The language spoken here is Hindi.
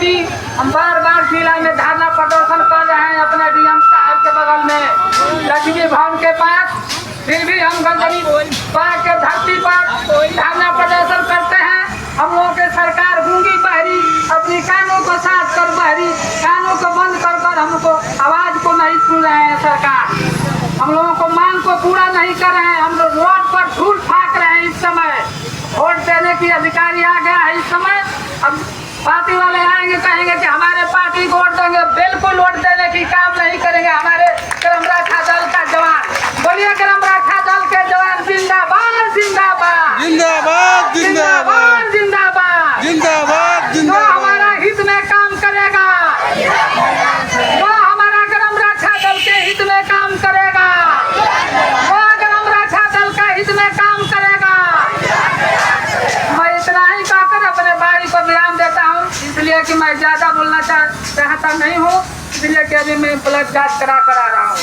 कि हम बार बार जिला में धरना प्रदर्शन कर रहे हैं अपने डीएम साहब के बगल में लक्ष्मी भवन के पास, फिर भी हम गंदगी पार्क के धरती पर धरना प्रदर्शन करते हैं। हम लोगों के सरकार गूंगी बहरी, अपनी कानों को साफ कर बहरी, कानों को बंद कर कर हमको आवाज को नहीं सुन रहे हैं। सरकार हम लोगों को मांग को पूरा नहीं कर रहे हैं। हम लोग रोड पर धूल फाक रहे हैं। इस समय वोट देने की अधिकारी आ गया है। इस समय अब पार्टी वाले आएंगे, कहेंगे कि हमारे पार्टी को वोट देंगे, बिल्कुल वोट देने की काम नहीं करेंगे। हमारे ग्राम रक्षा दल का जवान, बोलिए ग्राम रक्षा दल के जवान जिंदाबाद जिंदाबाद जिंदाबाद जिंदाबाद जिंदाबाद जिंदाबाद जो जिंदाबाद। हमारा हित में काम करेगा, जो हमारा ग्राम रक्षा दल के हित में काम करेगा, वो ग्राम रक्षा दल का हित में काम करेगा। मैं इतना ही कहकर अपने बारी को विराम देता हूँ, इसलिए कि मैं ज्यादा बोलना चाहता नहीं हूँ, इसलिए कि अभी मैं ब्लड जांच करा कर आ रहा हूँ।